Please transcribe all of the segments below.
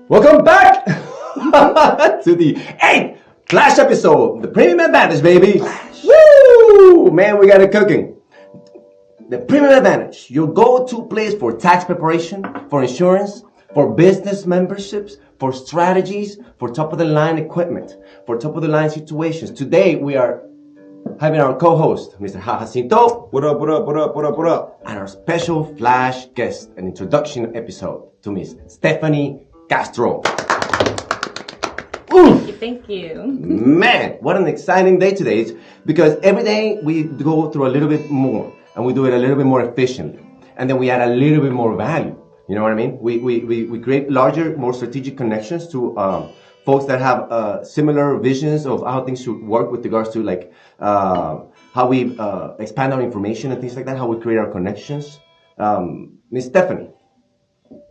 Welcome back to the 8th Flash episode, the Premium Advantage, baby. Woo! Man, we got it cooking. The Premium Advantage, your go-to place for tax preparation, for insurance, for business memberships, for strategies, for top-of-the-line equipment, for top-of-the-line situations. Today, we are having our co-host, Mr. Jacinto. What up, what up, what up, what up, what up? And our special Flash guest, an introduction episode to Miss Stephanie Castro. Thank you. Man, what an exciting day today is, because every day we go through a little bit more and we do it a little bit more efficiently, and then we add a little bit more value. You know what I mean? We create larger, more strategic connections to folks that have similar visions of how things should work with regards to like how we expand our information and things like that, how we create our connections. Miss Stephanie,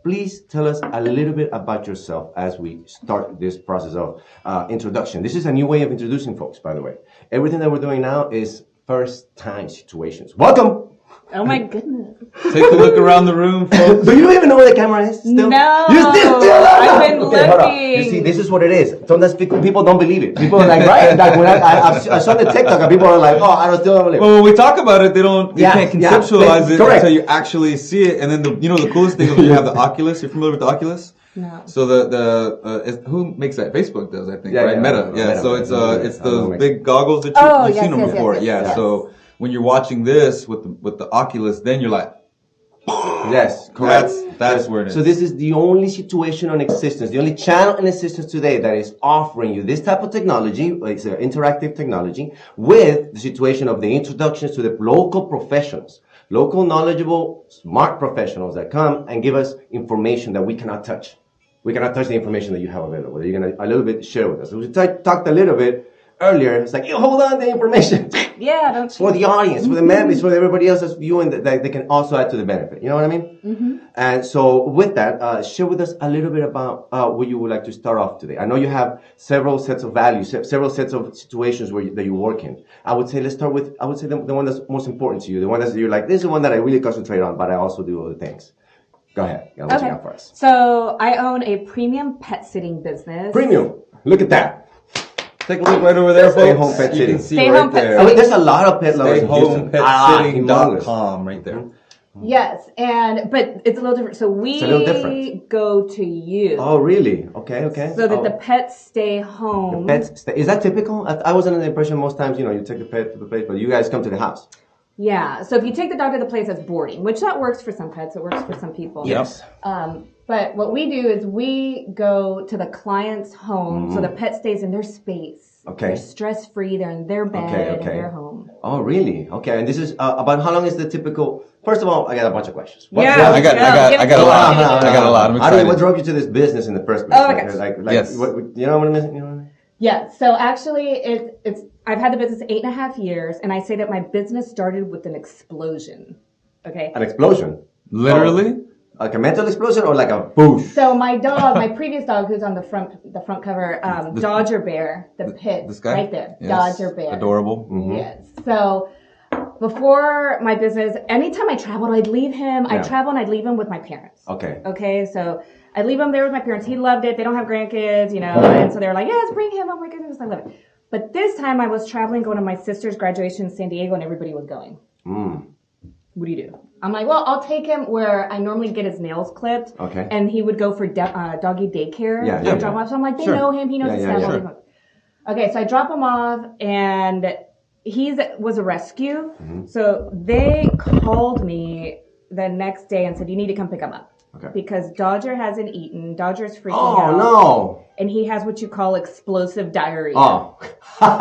please tell us a little bit about yourself as we start this process of introduction. This is a new way of introducing folks, by the way. Everything that we're doing now is first-time situations. Welcome! Oh my goodness. Take a look around the room, folks. Do you even know where the camera is still? No. You still I've been okay, hold on. You looking. see, this is what it is. Sometimes people don't believe it. People are like, right? Like when I saw the TikTok and people are like, oh, I still don't believe it. Well, when we talk about it, they can't conceptualize it correct. until you actually see it. And then the coolest thing is when you have the Oculus. You're familiar with the Oculus? No. So who makes that? Facebook does, I think, Yeah, right? yeah, Meta. Meta. So it's those big goggles that Oh, you've yes, seen them yes, before. yes, yes. So when you're watching this with the Oculus, then you're like, Yes, correct. That's where it is. So this is the only situation on existence, the only channel in existence today that is offering you this type of technology. It's an interactive technology with the situation of the introductions to the local professionals, local knowledgeable, smart professionals that come and give us information that we cannot touch. We cannot touch the information that you have available, that you're going to a little bit share with us. So we talked a little bit earlier. It's like, hold on, the information. Yeah, don't you? For the audience, for the members, for everybody else that's viewing, that they can also add to the benefit. You know what I mean? Mm-hmm. And so with that, share with us a little bit about what you would like to start off today. I know you have several sets of values, several sets of situations that you work in. I would say let's start with, the one that's most important to you, the one that you're like, this is the one that I really concentrate on, but I also do other things. Go ahead. What you got for us? So I own a premium pet sitting business. Premium. Look at that. take a look right over there, Stay folks. home pet You sitting. can see Stay right home pet there. I mean, there's a lot of pet lovers in Houston. StayHomePetSitting.com right there. Yes, but it's a little different. So we It's a little different. go to you. Oh, really? Okay. So that the pets stay home. Is that typical? I was under the impression most times, you take the pet to the place, but you guys come to the house. Yeah. So if you take the dog to the place, that's boarding, which that works for some pets. It works for some people. Yes. But what we do is we go to the client's home, so the pet stays in their space. Okay. They're stress-free. They're in their bed in their home. Oh, really? Okay. And this is about how long is the typical? First of all, I got a bunch of questions. I got a lot. I got a lot. I'm excited. What drove you to this business in the first place? Oh my gosh. Like, yes. You know what I'm missing? You know what I mean? Yeah. So actually, it's I've had the business 8.5 years, and I say that my business started with an explosion. Okay. An explosion. Literally? Like a mental explosion or like a boosh? So my dog, my previous dog, who's on the front cover, Dodger Bear, the pit, This guy? right there, Yes. Dodger Bear. Adorable. Mm-hmm. Yes. So before my business, anytime I traveled, I'd leave him. Yeah. I'd travel and I'd leave him with my parents. Okay. Okay. So I'd leave him there with my parents. He loved it. They don't have grandkids, and so they're like, yes, bring him. Oh my goodness, I love it. But this time I was traveling, going to my sister's graduation in San Diego, and everybody was going. What do you do? I'm like, well, I'll take him where I normally get his nails clipped. Okay. And he would go for doggy daycare. Yeah. Drop him off. So I'm like, they Sure. know him. He knows his family. Sure. Okay, so I drop him off, and he was a rescue. So they called me the next day and said, you need to come pick him up. Okay. Because Dodger hasn't eaten. Dodger's freaking Oh, out. no. And he has what you call explosive diarrhea. Oh,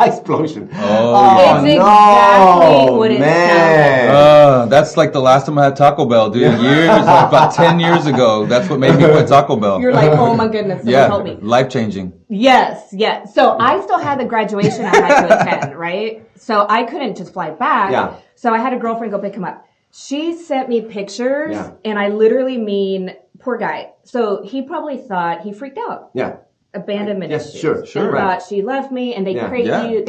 explosion. Oh, It's exactly no, what it man. sounds like. That's like the last time I had Taco Bell, dude. About 10 years ago. That's what made me quit Taco Bell. You're like, oh my goodness, someone help me. Life changing. Yes. So I still had the graduation I had to attend, right? So I couldn't just fly back. Yeah. So I had a girlfriend go pick him up. She sent me pictures, Yeah. and I literally mean, poor guy. So he probably thought, he freaked out. Yeah. Abandonment Yes, issues. sure, And right. thought she left me, and they Yeah. crate Yeah. you,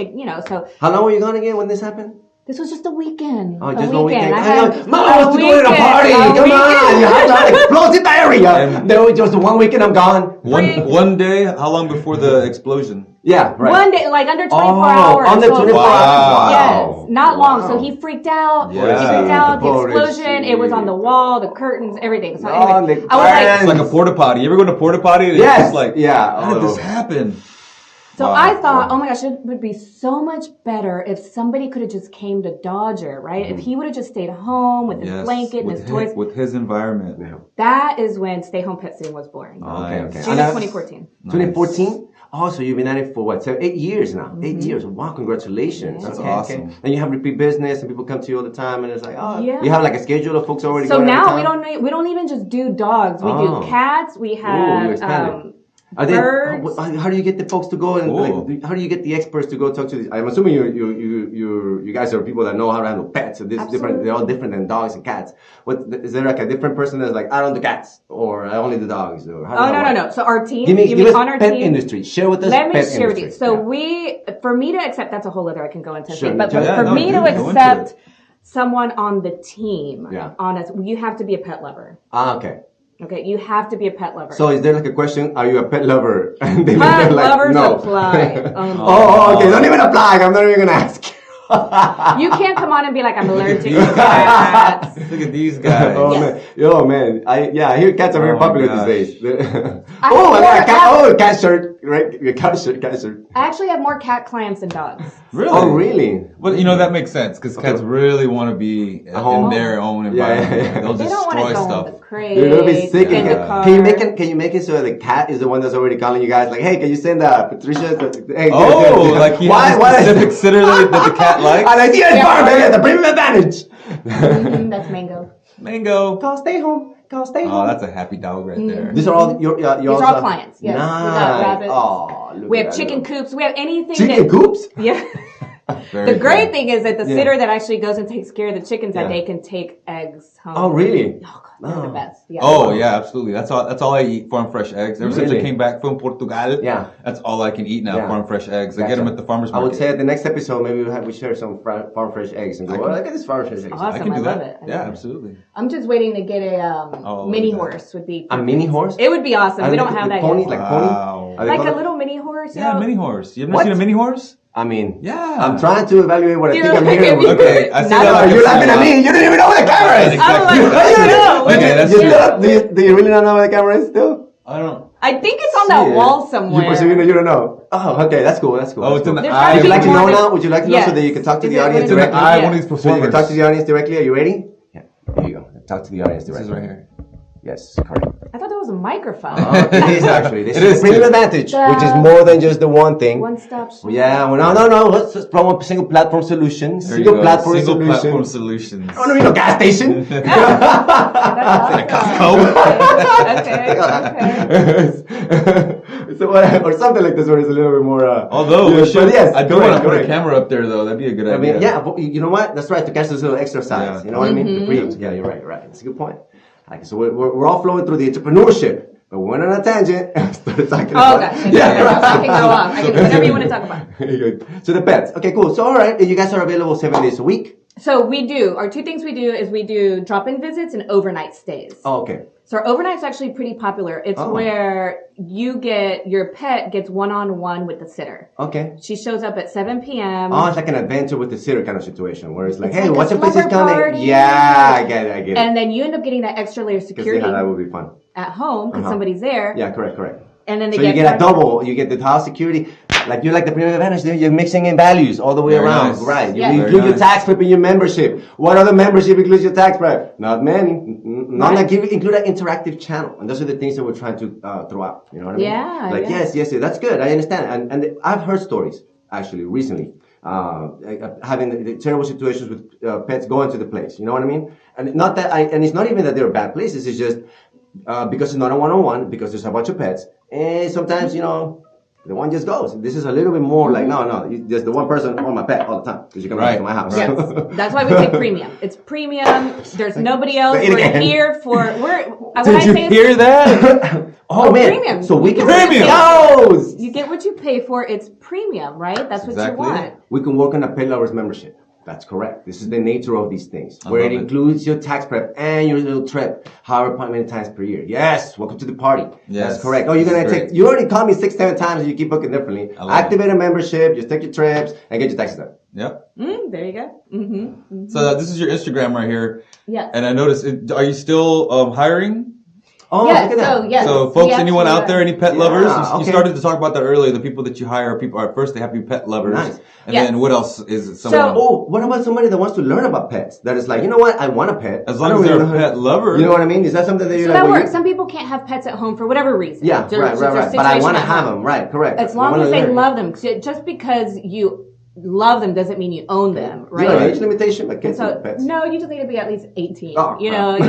so. How long were you gone again when this happened? This was just a weekend. Oh, just one weekend. I had Mama wants to go to a party. Come on, you have to explode the area. No, just one weekend. I'm gone. One day. How long before the explosion? Yeah, right. One day, like under 24 hours. Under 24 hours. Yes, not long. So he freaked out. Yeah. He freaked out. The Holy explosion. shit. It was on the wall, the curtains, everything. So Oh, anyway, the I was like, It's like a porta potty. You ever go to a porta potty? And Yes. It's just like, Yeah. how did this happen? so Wow. I thought, oh my gosh, it would be so much better if somebody could have just came to Dodger, right? If he would have just stayed home with his blanket and his toys. With his environment. That is when Stay Home Pet Sitting was born. Okay. June of 2014. 2014? Oh, so you've been at it for what? 8 years now. 8 years. Wow, congratulations. That's awesome. And you have repeat business and people come to you all the time and it's like, oh, Yeah. you have like a schedule of folks already So going now every time? we don't even just do dogs. We do cats. We you have expanded. Are they, birds. how do you get the folks to go and like, how do you get the experts to go talk to these? I'm assuming you guys are people that know how to handle pets. So this is different. They're all different than dogs and cats. Is there like a different person that's like I don't do cats or I only do dogs? Or how does that work? No. So our team, Give us on our pet team, industry. Share with us. Let me pet share with you. industry. So for me to accept, that's a whole other I can go into. Sure, but yeah, for me to go into accept it. someone on the team, Yeah. on us, you have to be a pet lover. Okay. Okay, you have to be a pet lover. So is there like a question? Are you a pet lover? And they Pet like, lovers no. apply. Okay. Don't even apply. I'm not even gonna ask. You can't come on and be like, I'm allergic to cats. Look at these guys. Man. I hear cats are very Oh my popular gosh. these days. I I got a cat. have Oh, cat shirt, right? Your cat shirt. I actually have more cat clients than dogs. Really? Oh, really? Well, that makes sense because cats really want to be in their own environment. Yeah. They'll They just don't want to destroy go stuff. in the crate. You're gonna be sick in of the it. car. Can you make it so the cat is the one that's already calling you guys like, hey, can you send Patricia? Hey, Like he has a specific sitter that the cat likes. An idea is far, baby. The premium advantage. That's Mango. Mango. Call stay home. Oh, that's a happy dog right there. These are all your These are all clients. Yes. Nice. We got rabbits. Oh, We have chicken coops. We have anything. Chicken coops? Yeah. The great thing is that the sitter that actually goes and takes care of the chickens that day can take eggs home. Oh, really? Oh, God, they're the best. Yeah. Oh yeah, absolutely. That's all I eat. Farm fresh eggs. Ever since I came back from Portugal, that's all I can eat now. Yeah. Farm fresh eggs. I get them at the farmers market. I would say at the next episode maybe we share some farm fresh eggs and go. Look at this farm fresh eggs. Awesome. I can do love that. it. Yeah, absolutely. I'm just waiting to get a mini horse. Would be A mini horse? It would be awesome. We don't have that ponies, yet. like pony. Are they Like a called- little mini horse. Yeah, you know? mini horse. You ever seen a mini horse? I mean, Yeah. I'm trying to evaluate what I think You're I'm like hearing. a mini- Okay, I see Not that. a- like You're a laughing at small- me. You don't even know where the camera is. Exactly. I'm like, I don't know. Okay, that's You true. do you really not know where the camera is still? I don't. I think it's on that wall somewhere. You don't know. Oh, okay, that's cool. Oh, it's in the There's eye. Would you like to know More than- now? Would you like to know so Yes. that you can talk to Is the it audience one of directly? the- eye. Yeah. One of these So you performers. can talk to the audience directly. Are you ready? Yeah. Here you go. Talk to the audience This directly. is right here. Yes, correct. I thought that was a microphone. It is actually. This It is is the premium too. advantage, which is more than just the one thing. One stop shop. Yeah, well, no. Let's just promote single platform solutions. There you Single go. platform Single solutions. platform solutions. Oh, no, gas station. That's awesome. Okay. So or something like this where it's a little bit more. Although we but should, yes, I do want to put a correct. camera up there though. That'd be a good I idea. mean, yeah, but you know what? That's right. To catch this little exercise. Yeah. You know what I mean? The pre- yeah, you're right. It's a good point. Okay, so we're all flowing through the entrepreneurship, but we went on a tangent and started talking Oh, about. gosh. I can go off. I can do whatever you want to talk about. So the pets. Okay, cool. So all right, you guys are available 7 days a week. So we do. Our two things we do is we do drop-in visits and overnight stays. Oh, okay. So our overnight's actually pretty popular. It's where your pet gets one-on-one with the sitter. Okay. She shows up at 7 p.m. Oh, it's like an adventure with the sitter kind of situation where it's like, It's hey, like a what's the place is slumber coming? party. Yeah, I get it. And then you end up getting that extra layer of Because security that would be fun. at home because somebody's there. Yeah, correct. And then they So you get a private- double. You get the house security. Like you're like the premium advantage there. You're mixing in values all the way Very around. nice. Right. You Yeah. include Very your nice. tax prep in your membership. What other membership includes your tax prep? Not many. None that include an interactive channel. And those are the things that we're trying to throw out. You know what I mean? Yeah, Like, yeah. yes. That's good. I understand. And I've heard stories, actually, recently. Having the terrible situations with pets going to the place. You know what I mean? And it's not even that they're bad places. It's just because it's not a one-on-one, because there's a bunch of pets. And sometimes, the one just goes. This is a little bit more like, no, there's the one person or my pet all the time because you come back to my house. Yes. That's why we say premium. It's premium. There's nobody else. Say it We're again. here for. Did you hear that? Oh, man. premium. So we can Premium. Goes. You get what you pay for. It's premium, right? That's what Exactly. you want. We can work on a pet lovers membership. That's correct. This is the nature of these things, where it includes your tax prep and your little trip, however many times per year. Yes, welcome to the party. Yes. That's correct. Oh, you're going to take, you already called me 6-7 times and you keep booking differently. Activate a membership, just take your trips, and get your taxes done. Yep. There you go. Mm-hmm. So this is your Instagram right here. Yeah. And I noticed, are you still hiring? Oh, yes, look at that. So, folks, anyone out there, any pet lovers? You okay. started to talk about that earlier. The people that you hire are people. First, they have to be pet lovers, Nice. and then what else is it? What about somebody that wants to learn about pets? That is like, you know what? I want a pet. As long as they're a pet lover. You know what I mean? Is that something that you're so like? that works. Some people can't have pets at home for whatever reason. Yeah, right. But I want to have them. Right, correct. As long as they love them. Just because you love them doesn't mean you own them, right? Is there an age limitation? Like kids and pets? No, you just need to be at least 18. Oh, you know, okay.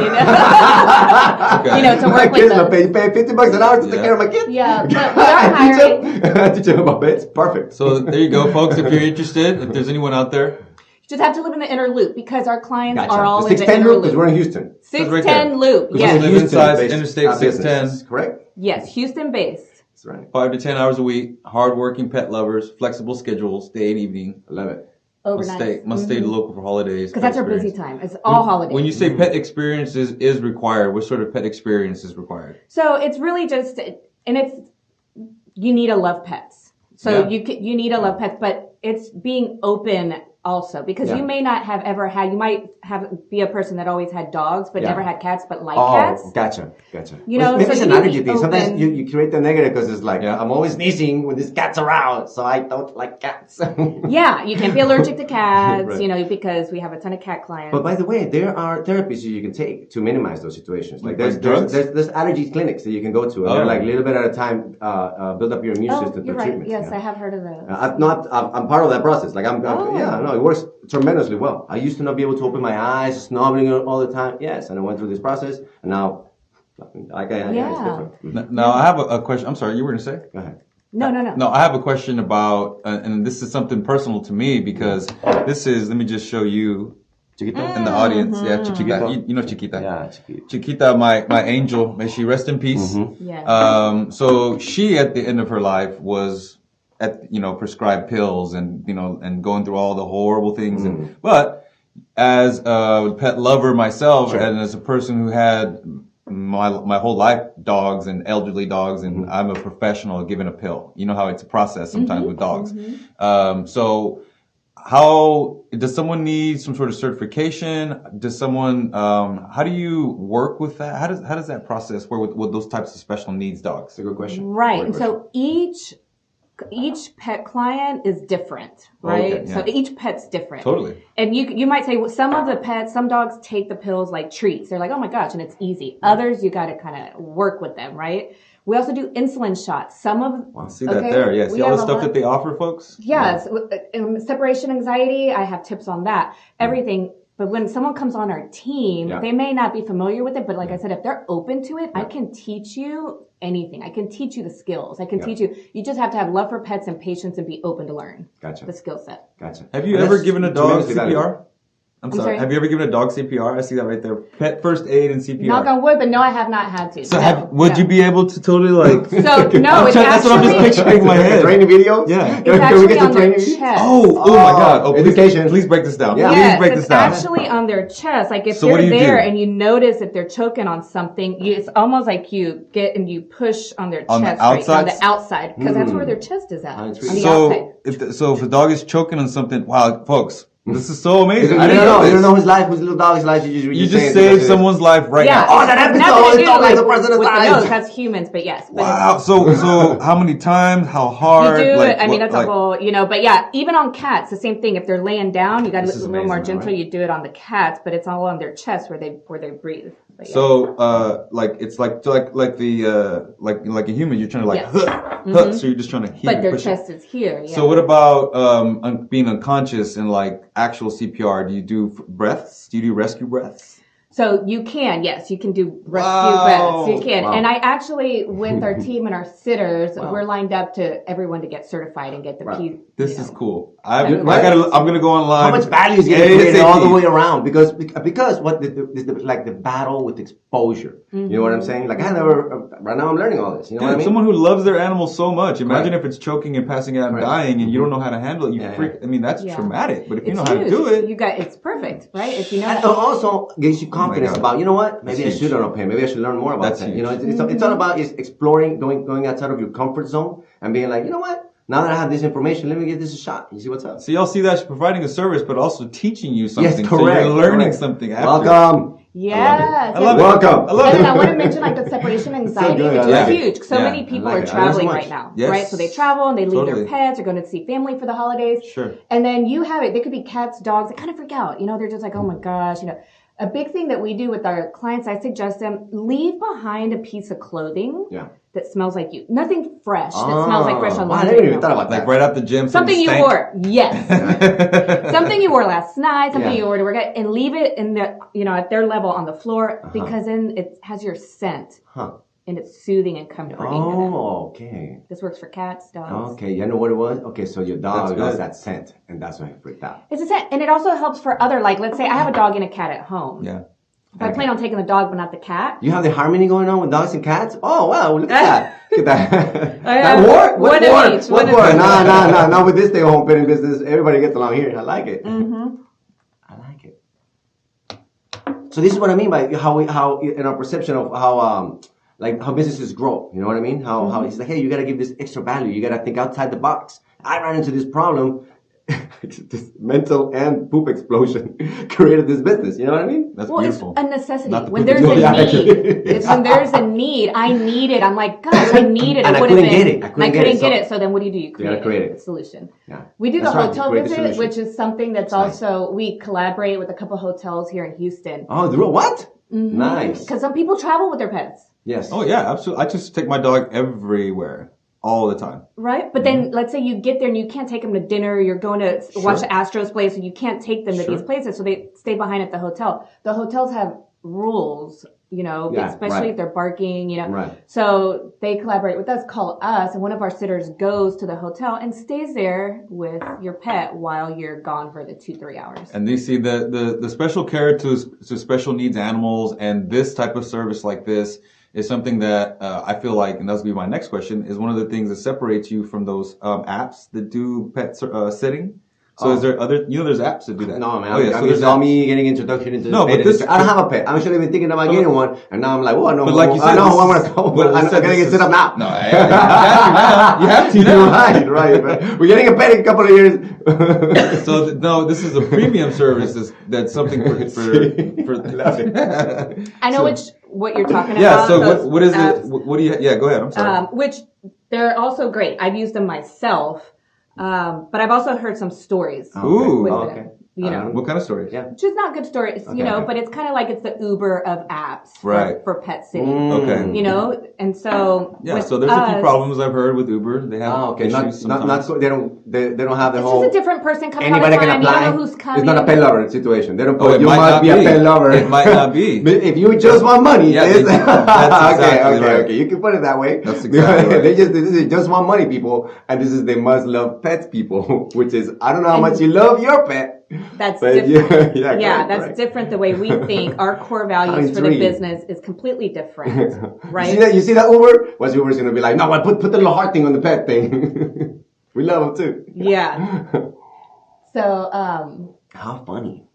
to work with them. Pay $50 an hour to take care of my kids. Yeah, but we are hiring. Teach them about pets. Perfect. So there you go, folks. If you're interested, if there's anyone out there, you just have to live in the inner loop because our clients Gotcha. are all The in the 610 inner loop loop. because we're in Houston. 610 loop. We Yes. live inside Interstate 610. Correct. Yes, Houston based. That's right. 5 to 10 hours a week, hardworking pet lovers, flexible schedules, day and evening. I love it. Overnight. Must stay local for holidays. Because that's our busy time. It's all holidays. When you say pet experiences is required, what sort of pet experience is required? So it's really just, you need to love pets. So you need to love pets, but it's being open also because you may not have ever had, you might be a person that always had dogs but never had cats but like cats. Gotcha. You know, maybe so it's you an need to allergy be thing. Sometimes open. you create the negative because it's like, I'm always sneezing when there's cats around, so I don't like cats. Yeah, you can't be allergic to cats, Right. because we have a ton of cat clients. But by the way, there are therapies you can take to minimize those situations. Like there's allergy clinics that you can go to, and they're like a little bit at a time, build up your immune system you're for right. treatments. Yes, I have heard of those. I'm part of that process. Like it works tremendously well. I used to not be able to open my eyes, snubbling all the time. Yes, and I went through this process, and now, it's different. Now, I have a question. I'm sorry, you were going to say? Go ahead. No. No, I have a question about, and this is something personal to me because this is, let me just show you Chiquita? in the audience. Yeah, Chiquita. Chiquito? You know Chiquita. Yeah, Chiquita. Chiquita, my angel, may she rest in peace. Yeah. So she, at the end of her life, was at, prescribed pills and, and going through all the horrible things. But as a pet lover myself, and as a person who had my whole life dogs and elderly dogs, and I'm a professional at giving a pill. You know how it's a process sometimes with dogs. So how does someone need some sort of certification? Does someone how do you work with that? How does that process work with those types of special needs dogs? That's a good question. Right. And so each pet client is different, right? Okay, So each pet's different. Totally. And you might say, well, some dogs take the pills like treats. They're like, oh my gosh, and it's easy. Others, you got to kind of work with them, right? We also do insulin shots. See that there. Yeah. See all the stuff that they offer, folks? Yes. Separation anxiety, I have tips on that. Everything. But when someone comes on our team, they may not be familiar with it. But like I said, if they're open to it, I can teach you anything. I can teach you the skills. I can teach you. You just have to have love for pets and patience and be open to learn the skill set. Gotcha. Have you ever given a dog CPR? I'm sorry. sorry? Have you ever given a dog CPR? I see that right there. Pet first aid and CPR. Knock on wood, but no, I have not had to. So would you be able to totally like? So no, it's that's what I'm just picturing in my head. Training video? Yeah. It's actually on their chest. Oh my God! Oh, education. Please break this down. Yeah. Please break this It's down. actually on their chest. Like if So what you're do you there do? and you notice that they're choking on something, it's almost like you get and you push on their On the chest, right? outside? On the outside, because that's where their chest is at. On the So outside. if the dog is choking on something, wow, folks, this is so amazing. You I didn't know you don't this. know his life, his little dog's life. You just saved someone's life right Yeah. now. Oh, that episode Nothing to is do totally like the president's with the eyes. nose. That's humans, but yes. But Wow. So how many times? How hard? you do Like, it. I mean, what- that's a whole, but yeah, even on cats, the same thing. If they're laying down, you got to This do is a little more amazing, gentle. right? You do it on the cats, but it's all on their chest where they breathe. But yeah. So, it's like a human, you're trying to so you're just trying to heal. but their chest is here. Yeah. So what about being unconscious and like actual CPR? Do you do breaths? Do you do rescue breaths? So you can, yes, you can do rescue pets. You can. And I actually, with our team and our sitters, we're lined up to everyone to get certified and get the This is cool. I'm gonna go online. How much value is getting created all the way around? Because what like the battle with exposure. You know what I'm saying? Like right now I'm learning all this. You know what I mean? Someone who loves their animal so much. Imagine if it's choking and passing out and dying, and you don't know how to handle it. I mean, that's traumatic. But if you know how to do it, it's perfect, right? If you know. And also gives you confidence about, you know what? Maybe I should learn pet. Maybe I should learn more about that. You know, it's all about exploring, going outside of your comfort zone and being like, you know what? Now that I have this information, let me give this a shot. You see what's up? So y'all see that providing a service, but also teaching you something. Yes, correct. So you're learning something after. Welcome. Yes. I love it. Welcome. I love it. And I want to mention like the separation anxiety, which is huge. So many people are traveling right now, right? So they travel and they leave their pets, they're going to see family for the holidays. Sure. And then you have it. They could be cats, dogs. They kind of freak out. You know, they're just like, oh my gosh, you know. A big thing that we do with our clients, I suggest them leave behind a piece of clothing that smells like you. Nothing fresh that smells like fresh on I never even thought about that. Like right out the gym. Something you wore. Yes. Something you wore last night, something you wore to work out, and leave it in the, you know, at their level on the floor because then it has your scent. And it's soothing and comforting. Oh, okay. This works for cats, dogs. Okay, you know what it was? Okay, so your dog loves that scent, and that's why he freaked out. It's a scent, and it also helps for other, like, let's say I have a dog and a cat at home. Yeah. If I plan on taking the dog but not the cat. You have the harmony going on with dogs and cats? Oh, wow, look at that. Look at that. That war? What war? No, not with this stay-home petting business. Everybody gets along here. I like it. I like it. So this is what I mean by how in our perception of how businesses grow. You know what I mean? How it's like, hey, you got to give this extra value. You got to think outside the box. I ran into this problem. This mental and poop explosion created this business. You know what I mean? That's beautiful. It's a necessity. When there's a need, it's when there's a need. I need it. I'm like, gosh, I need it. And I couldn't get it. I couldn't get it. So then what do? You create a solution. Yeah. We do the hotel visit, which is something that's also, we collaborate with a couple hotels here in Houston. Oh, the real what? Nice. Because some people travel with their pets. Yes. Oh, yeah, absolutely. I just take my dog everywhere. All the time. Right? But then let's say you get there and you can't take them to dinner, you're going to watch the Astros play, so you can't take them to these places, so they stay behind at the hotel. The hotels have rules, you know, especially if they're barking, you know. Right. So they collaborate with us, call us, and one of our sitters goes to the hotel and stays there with your pet while you're gone for the 2-3 hours. And you see the special care to special needs animals, and this type of service like this is something that I feel like, and that's going to be my next question, is one of the things that separates you from those apps that do pet sitting. So is there other, there's apps that do that. No, man. Oh, yeah. So you saw me getting introduction into the pet industry. I don't have a pet. I'm actually been thinking about getting one, and now I'm like, well, no, but like you said, I know I want to go, but I'm going to get set up now. No, you have to now. Right. We're getting a pet in a couple of years. So, no, this is a premium service that's something for I know what you're talking about. Yeah, so what is it? What do you, go ahead, I'm sorry. Which, they're also great. I've used them myself. But I've also heard some stories. Ooh, okay. You know, what kind of stories? Yeah. Just not good stories, but it's kind of like it's the Uber of apps for pet sitting. Okay. You know, and so so there's a few problems I've heard with Uber. They have issues sometimes. They don't have the it's whole. It's just a different person coming. Anybody can apply. You don't know who's coming. It's not a pet lover situation. They don't put. You must be a pet lover. It might not be. If you just want money, that's exactly right. Okay. You can put it that way. That's exactly right. This is just want money people, and this is they must love pets people, which is I don't know how much you love your pet. That's different. That's correct. different the way we think. Our core values for the business is completely different, right? You see that Uber? What's Uber's going to be like? No, put the little heart thing on the pet thing. We love them too. Yeah. So, how funny.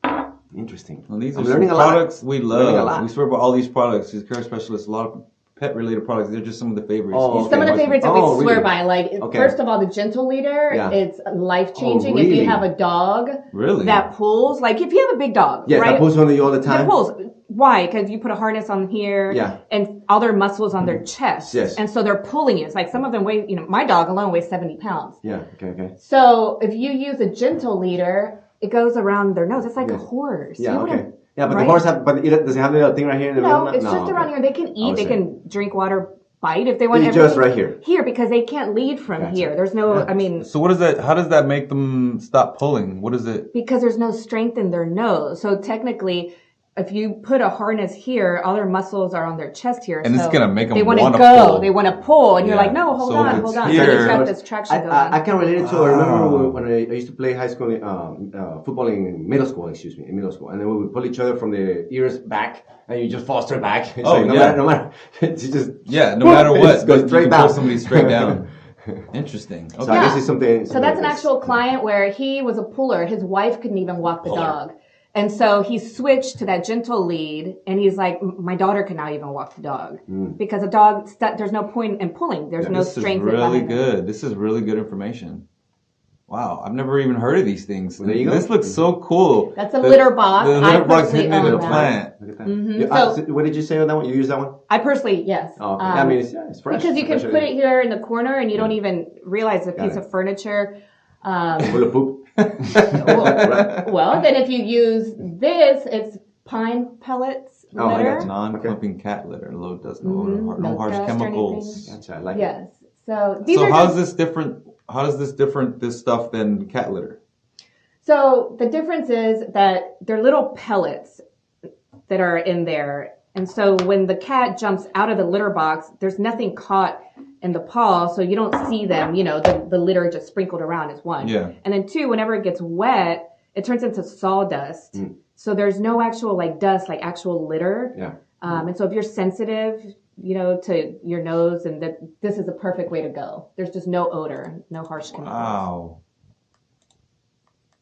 Interesting. Well, these are some products we love. We swear by all these products. These care specialists, a lot of pet-related products. They're just some of the favorites. Some of the favorites that we swear by. Like, first of all, the Gentle Leader. It's life-changing. If you have a dog that pulls. Like, if you have a big dog, that pulls on you all the time. That pulls. Why? Because you put a harness on here and all their muscles on their chest. Yes. And so they're pulling you. It's like some of them weigh, my dog alone weighs 70 pounds. Yeah, okay. So if you use a Gentle Leader, it goes around their nose. It's like a horse. Yeah, okay. Yeah, but the horse does it have a little thing right here in the middle? No, it's just around here. They can eat, they can drink water, bite if they want. Just right here. Here, because they can't lead from here. There's no, So what is that, how does that make them stop pulling? What is it? Because there's no strength in their nose. So technically, if you put a harness here, all their muscles are on their chest here. And so it's going to make them they want to go. Pull. They want to pull. And you're like, no, hold So on. it's So here. you've got this traction going. I can relate it to. I remember when I used to play high school football in middle school. And then we would pull each other from the ears back, and you just fall straight back. It's like, no matter. It's just no matter what, go straight you can down. pull somebody straight down. Interesting. Okay. So I guess it's something. So that's an actual client where he was a puller. His wife couldn't even walk the dog. And so he switched to that gentle lead, and he's like, my daughter can now even walk the dog. Because a dog, there's no point in pulling. There's no strength. This is really good. This is really good information. Wow, I've never even heard of these things. Well, there you go. This looks so cool. That's a litter box. The litter box hidden in the plant. Look at that. So, what did you say on that one? You use that one? I personally, yes. Oh, okay. I mean, it's fresh. Because you can put it here in the corner, and you don't even realize a piece of furniture. Full of poop. Well, then if you use this, it's pine pellets litter. Non-clumping cat litter. Low dust, no harsh dust or chemicals. Gotcha, I like it. Yes. So these So are how's this different? How is this different? This stuff than cat litter? So the difference is that they're little pellets that are in there. And so when the cat jumps out of the litter box, there's nothing caught in the paw, so you don't see them, the litter just sprinkled around is one. Yeah. And then two, whenever it gets wet, it turns into sawdust. So there's no actual dust, like actual litter. Yeah. And so if you're sensitive, to your nose, and this is a perfect way to go. There's just no odor, no harsh chemicals. Wow.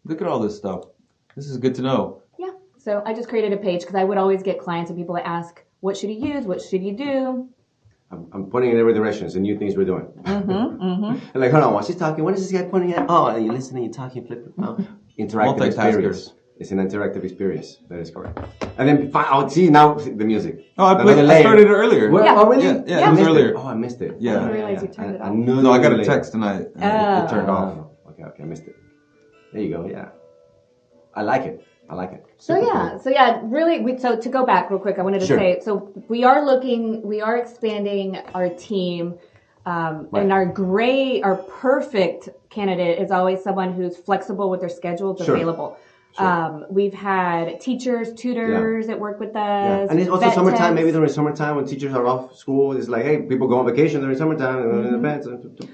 Look at all this stuff. This is good to know. Yeah. So I just created a page because I would always get clients and people that ask, what should you use? What should you do? I'm pointing in every direction. It's the new things we're doing. And like, hold on, while she's talking, what is this guy pointing at? Oh, and you're listening, you're talking, flipping. Oh. Interactive experience. It's an interactive experience. That is correct. And then, see, now the music. Oh, I started it earlier. Yeah. Oh, really? Yeah, it was earlier. Oh, I missed it. Yeah. I didn't realize you turned it off. No, I got a text tonight. It turned off. Okay, I missed it. There you go, yeah. I like it. Super cool. Really, so to go back real quick, I wanted to say, so we are expanding our team, and our perfect candidate is always someone who's flexible with their schedules, available. We've had teachers, tutors that work with us. And it's also summertime, maybe during summertime when teachers are off school, it's like, hey, people go on vacation during summertime and in the beds.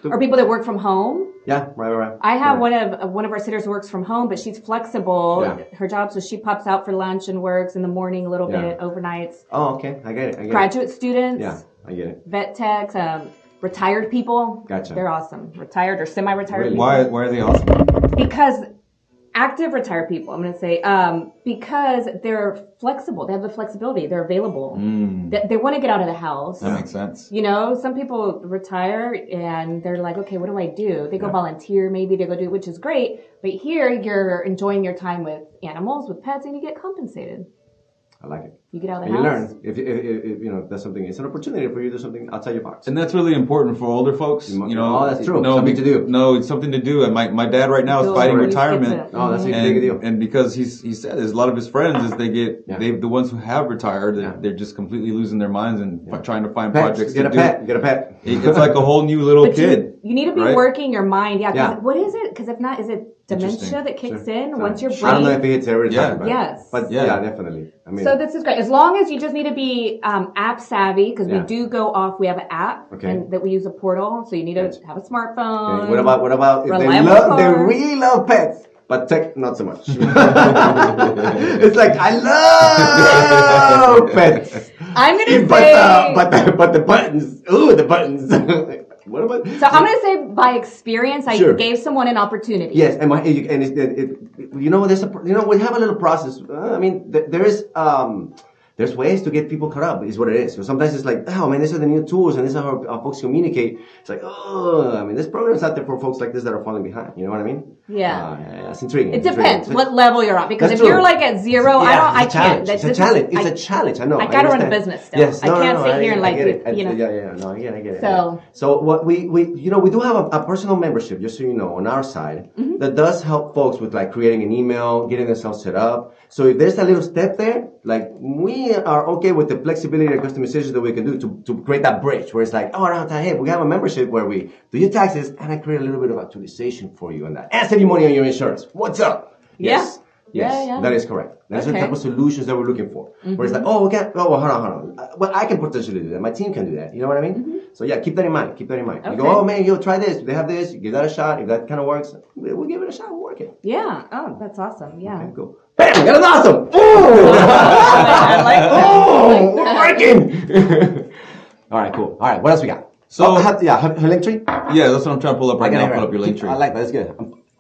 Or people that work from home. Yeah, right. I have one of our sitters who works from home, but she's flexible. Yeah. Her job, so she pops out for lunch and works in the morning a little bit, overnights. Oh, okay. I get it. Graduate students. Yeah, I get it. Vet techs, retired people. Gotcha. They're awesome. Retired or semi-retired people. Why are they awesome? Because active retired people, I'm going to say, because they're flexible. They have the flexibility. They're available. They want to get out of the house. That makes sense. Some people retire and they're like, okay, what do I do? They go volunteer, maybe they go do, which is great. But here you're enjoying your time with animals, with pets, and you get compensated. I like it. You get out of the house. You learn. If that's something, it's an opportunity for you to do something outside your box. And that's really important for older folks. Oh, that's true. Something to do. No, it's something to do. And my dad right now is fighting retirement. Oh, that's a big deal. And because he said there's a lot of his friends is the ones who have retired, they're just completely losing their minds and trying to find projects to do. Get a pet. It's like a whole new little kid. You need to be working your mind. Yeah. What is it? Because if not, is it dementia that kicks in once your brain? I don't know if it hits every time. Yes. But yeah, definitely. So this is great. As long as you just need to be app savvy, because we do go off. We have an app and that we use a portal, so you need to have a smartphone. Okay. What about if they really love pets, but tech not so much? It's like I love pets. I'm gonna say, but the buttons. Ooh, the buttons. What about? So I'm going to say by experience, I gave someone an opportunity. Yes, we have a little process. There's ways to get people caught up, is what it is. So sometimes it's like, oh man, these are the new tools and this is how folks communicate. It's like, there's programs out there for folks like this that are falling behind. You know what I mean? Yeah. It's intriguing. It depends what level you're on. Because if you're like at zero, I can't. It's a challenge. It's a challenge. I know. I got to run a business still. Yes. I can't sit here and I get it. I get it. So what we do have a personal membership, just so you know, on our side that does help folks with like creating an email, getting themselves set up. So if there's a little step there, like we are okay with the flexibility and customization that we can do to create that bridge where it's like, oh, I don't have time. Hey, we have a membership where we do your taxes and I create a little bit of actualization for you on that. And save you money on your insurance. What's up? Yes. Yes, Yeah. that is correct. That's the Okay. type of solutions that we're looking for. Where it's like, oh, we can't, oh, well, hold on. Well, I can potentially do that. My team can do that. You know what I mean? So yeah, keep that in mind. Keep that in mind. You go, Okay. oh man, try this. They have this. Give that a shot. If that kind of works, we'll give it a shot. We'll work it. Yeah. Oh, that's awesome. Yeah. Okay, cool. Bam! That was awesome. Ooh! I like that. Oh, we're working. All right, cool. All right, what else we got? So- her link tree. Yeah, that's what I'm trying to pull up right now. Pull up your link tree. I like that. That's good.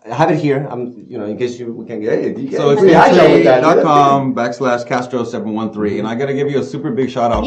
I have it here. In case we can get it. So it's linktree.com/Castro713, and I got to give you a super big shout out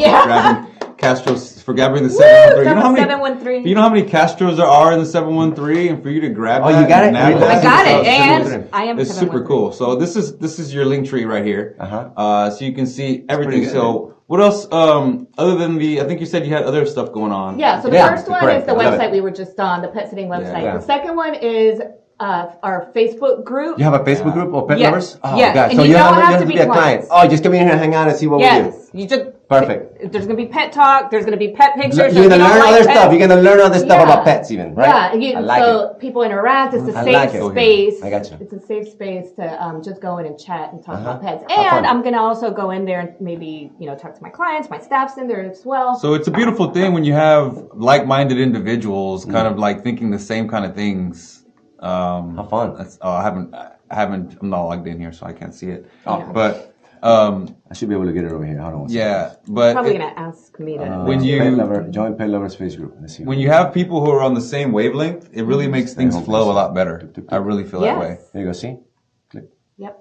for grabbing the 713. You know how many 713. You know how many Castros there are in the 713, and for you to grab Oh, that, you got it? nab I that, got it, it's and I am it's super 713. cool. So this is your link tree right here. So you can see everything. good, So what else? Other than I think you said you had other stuff going on. Yeah, so the Yeah, first one correct. is the I love website it. we were just on, the pet sitting website. Yeah. The second one is our Facebook group. You have a Facebook group of pet Yes. lovers? Oh, Yes. God. And So you don't you have have to to be be a client. clients. Oh, just come in here and hang out and see what we do. Yes, you just Perfect. There's gonna be pet talk. There's gonna be pet pictures. You're so going if to you don't learn like other pets- stuff. You're going to learn other stuff Yeah. about pets even, right? Yeah, I like so people interact. It's a I safe like it. space. I got you. It's a safe space to just go in and chat and talk about pets. Have fun. And I'm gonna also go in there and maybe talk to my clients. My staff's in there as well. So it's a beautiful thing when you have like-minded individuals, kind of like thinking the same kind of things. Have fun. I'm not logged in here, so I can't see it. Oh. But I should be able to get it over here. Hold on one second. yeah, but Probably gonna ask me to. when Join Pet Lovers Facebook group. Let's see. when you have people who are on the same wavelength, it really makes things home flow a page. lot better. I really feel that way. Yes. There you go. See? Click. Yep.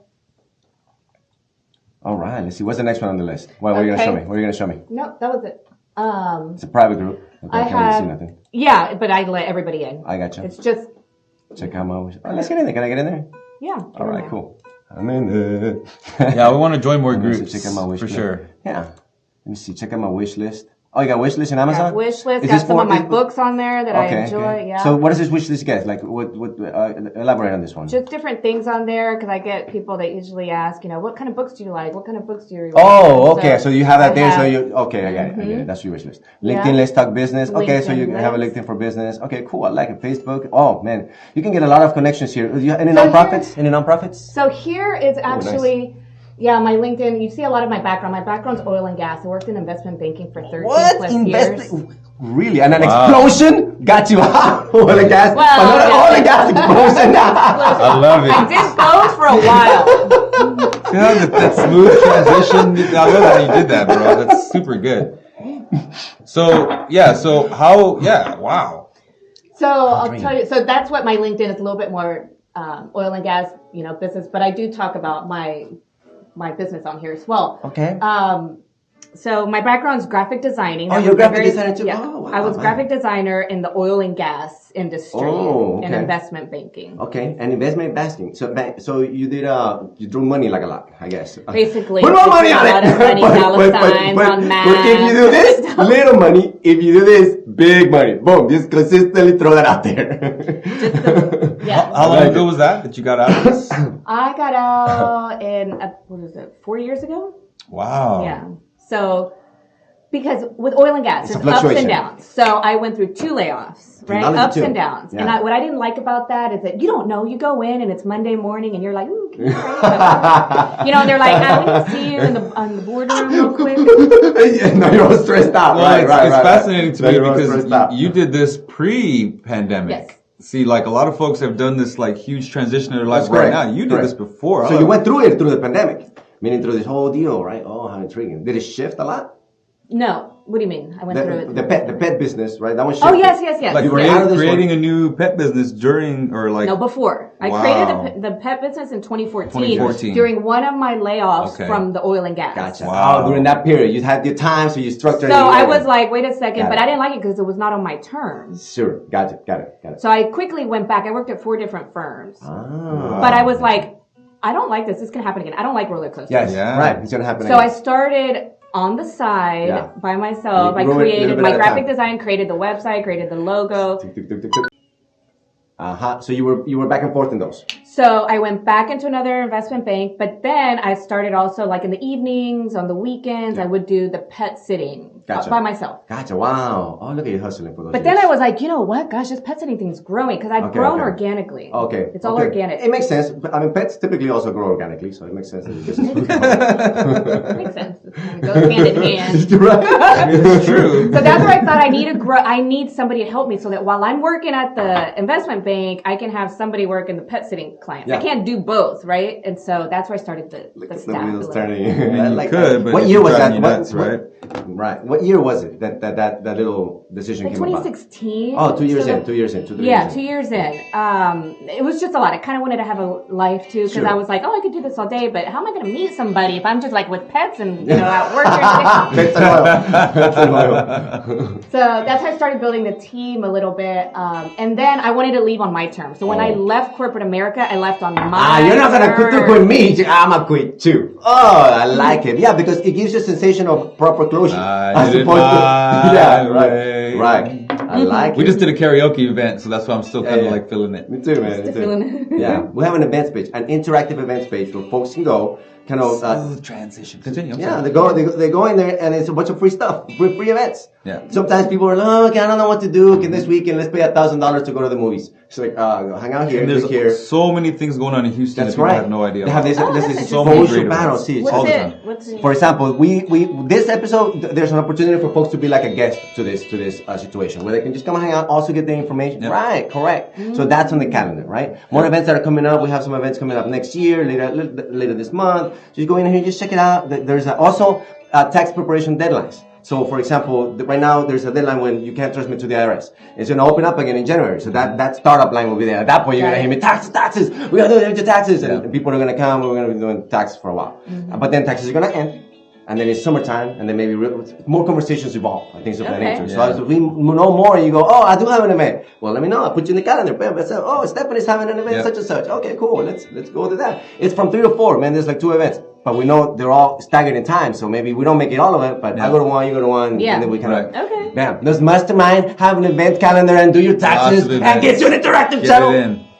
All right. Let's see. What's the next one on the list? What are you going to Okay. show me? What are you going to show me? No, that was it. It's a private group. Okay, I can't really see have. nothing. Yeah, but I let everybody in. I got you. It's just. Check out my wish. Oh, let's get in there. Can I get in there? Yeah. All right, cool. I'm in there. Yeah, we want to join more So groups check out my wish for list. sure. Yeah. Let me see. Check out my wish list. Oh, you got wish list in Amazon? Got wish list. Is Got this some for- of my is- books on there that I enjoy. okay. Yeah. So what does this wish list get? Like, what elaborate on this one. Just different things on there because I get people that usually ask, what kind of books do you like? What kind of books do you read? Oh, okay. So you have that I there. So have- you okay? I get it. I get it. That's your wish list. LinkedIn, Yeah. Let's Talk Business. Okay, so you LinkedIn have a Let's. LinkedIn for business. Okay, cool. I like it. Facebook. Oh man, you can get a lot of connections here. Do you have any So nonprofits? Any nonprofits? So here is nice. actually, my LinkedIn. You see a lot of my background. My background's oil and gas. I worked in investment banking for 13 plus years. Really? And an explosion got you out. Oil and gas. Well, Another yeah. oil and gas explosion. I love it. I did both for a while. Yeah, that smooth transition. I love how you did that, bro. That's super good. So wow. So I'll tell you. So that's what my LinkedIn is a little bit more oil and gas, business. But I do talk about my business on here as well. Okay. So my background is graphic designing. Oh, That you're a was graphic designer too? Yeah. Oh, wow, I was wow. graphic designer in the oil and gas industry Oh, and okay. investment banking. Okay, and investment banking. So you did you drew money like a lot, I guess. Basically, put more money a on it. lot of money, dollar signs on But if you do this, little money. If you do this, big money. Boom! Just consistently throw that out there. Yeah. How long ago was that you got out of this? I got out in 4 years ago. Wow. Yeah. So because with oil and gas, It's a there's ups fluctuation. and downs. So I went through 2 layoffs, right? Technology Ups too. and downs. Yeah. And what I didn't like about that is that you don't know. You go in and it's Monday morning and you're like, ooh, can you pray? And they're like, we need to see you on the boardroom real quick. No, you're all stressed out. Well, right, it's fascinating to No, me you're all stressed out. because you did this pre-pandemic. Yes. See, like a lot of folks have done this like huge transition in their life That's right correct. now. You did Correct. this before. So you went through it through the pandemic, meaning through this whole deal, right? Oh, how intriguing! Did it shift a lot? No. What do you mean? I went through it. The pet business, right? That one shifted. Oh, yes. like You were out of this creating one. a new pet business during or like No, before. I Wow. created the pet business in 2014 during one of my layoffs Okay. from the oil and gas. Gotcha. Wow. Oh, during that period, you had your time, so you structured. So it. I was like, wait a second, Got but it. I didn't like it because it was not on my terms. Sure, got it. So I quickly went back. I worked at 4 different firms. Ah. But I was like, I don't like this. This can happen again. I don't like roller coasters. Yes, Yeah. right. It's gonna happen. So I again. started on the side Yeah. by myself. You I grew it a little created bit my at a graphic time. design, created the website, created the logo. So you were back and forth in those. So I went back into another investment bank, but then I started also like in the evenings, on the weekends, I would do the pet sitting by myself. Gotcha. Wow. Oh, look at you hustling for those But years. then I was like, you know what? Gosh, this pet sitting thing's growing because I've grown organically. Okay. It's all organic. It makes sense. I mean, pets typically also grow organically, so it makes sense that your business will It makes sense. It kind of goes hand in hand. Right. It's true. So that's where I thought I need somebody to help me so that while I'm working at the investment bank, I can have somebody work in the pet sitting clients. I can't do both, right? And so that's where I started the staff. The wheels turning. I mean, like you could, but what year was that? Nuts, right? Right. What year was it that little decision came about? 2016. Oh, 2 years in. 2 years in. 2 years in. 2 years in. It was just a lot. I kind of wanted to have a life too because I was like, I could do this all day, but how am I going to meet somebody if I'm just like with pets and at work? So that's how I started building the team a little bit, and then I wanted to leave on my terms. So when I left corporate America, I left on my you're not gonna terms. quit with me. I'm gonna quit too. Oh, I like it. Yeah, because it gives you a sensation of proper closure. As opposed to right. I like it. We just did a karaoke event, so that's why I'm still kind of like feeling it. Me too, man. Me too. Yeah, we have an events page, an interactive events page where folks can go. Kind of smooth transition. Continue. They go in there and it's a bunch of free stuff, free events. Yeah. Sometimes people are like, oh, okay, I don't know what to do. Okay, this weekend let's pay $1,000 to go to the movies. It's like, hang out here. And there's here. so many things going on in Houston. That's that people right. have no idea. They have this so many social great battle. events. See, What's all the it? time. What's it? For example, we this episode there's an opportunity for folks to be like a guest to this situation where they can just come hang out, also get the information. Yep. Right, correct. So that's on the calendar, right? More events that are coming up. We have some events coming up next year, later this month. Just go in here, just check it out. There's also tax preparation deadlines. So, for example, right now there's a deadline when you can't transmit to the IRS. It's going to open up again in January. So that startup line will be there. At that point, you're going to hear me, taxes. We got to do the taxes. And people are going to come. We're going to be doing taxes for a while. But then taxes are going to end. And then it's summertime. And then maybe more conversations evolve. And things of that nature. So as we know more and you go, I do have an event. Well, let me know. I'll put you in the calendar. Bam. Stephanie's having an event such and such. Okay, cool. Let's go to that. It's from 3 to 4, man. There's like 2 events. But we know they're all staggered in time, so maybe we don't make it all of it, but I go to one, you go to one, and then we kind of, bam. Let's mastermind, have an event calendar, and do your taxes, and get you an interactive channel.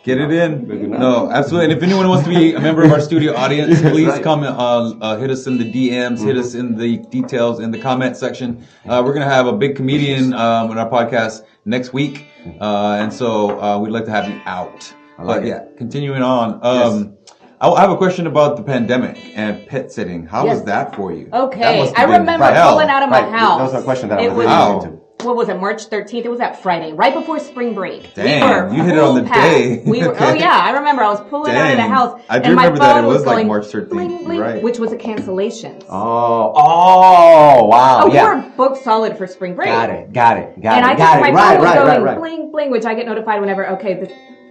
Get it in. No, absolutely. And if anyone wants to be a member of our studio audience, please come hit us in the DMs, hit us in the details in the comment section. We're going to have a big comedian on our podcast next week, and so we'd like to have you out. Continuing on. I have a question about the pandemic and pet sitting. How was that for you? Okay, I remember pulling out of my house. That was my question that I was listening to. What was it, March 13th? It was that Friday, right before spring break. Damn, you hit it on the day. I remember I was pulling out of the house. I do remember that it was like March 13th. Bling, bling, right. Which was a cancellation. Oh, wow. We were booked solid for spring break. Got it. And I just, my phone was going bling, bling, which I get notified whenever,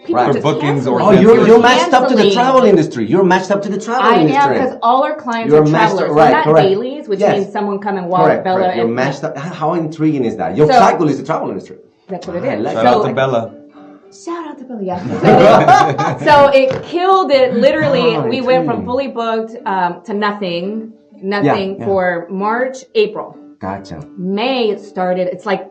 people just bookings or you're matched up to the travel industry. You're matched up to the travel industry. I am, because all our clients are travelers. We're not dailies, which means someone come and walk Bella. You're matched up. How intriguing is that? Your cycle is the travel industry. That's what it is. Shout out to Bella. Shout out to Bella, yeah. So it killed it. Literally, we went from fully booked to nothing for March, April. Gotta. May it started. It's like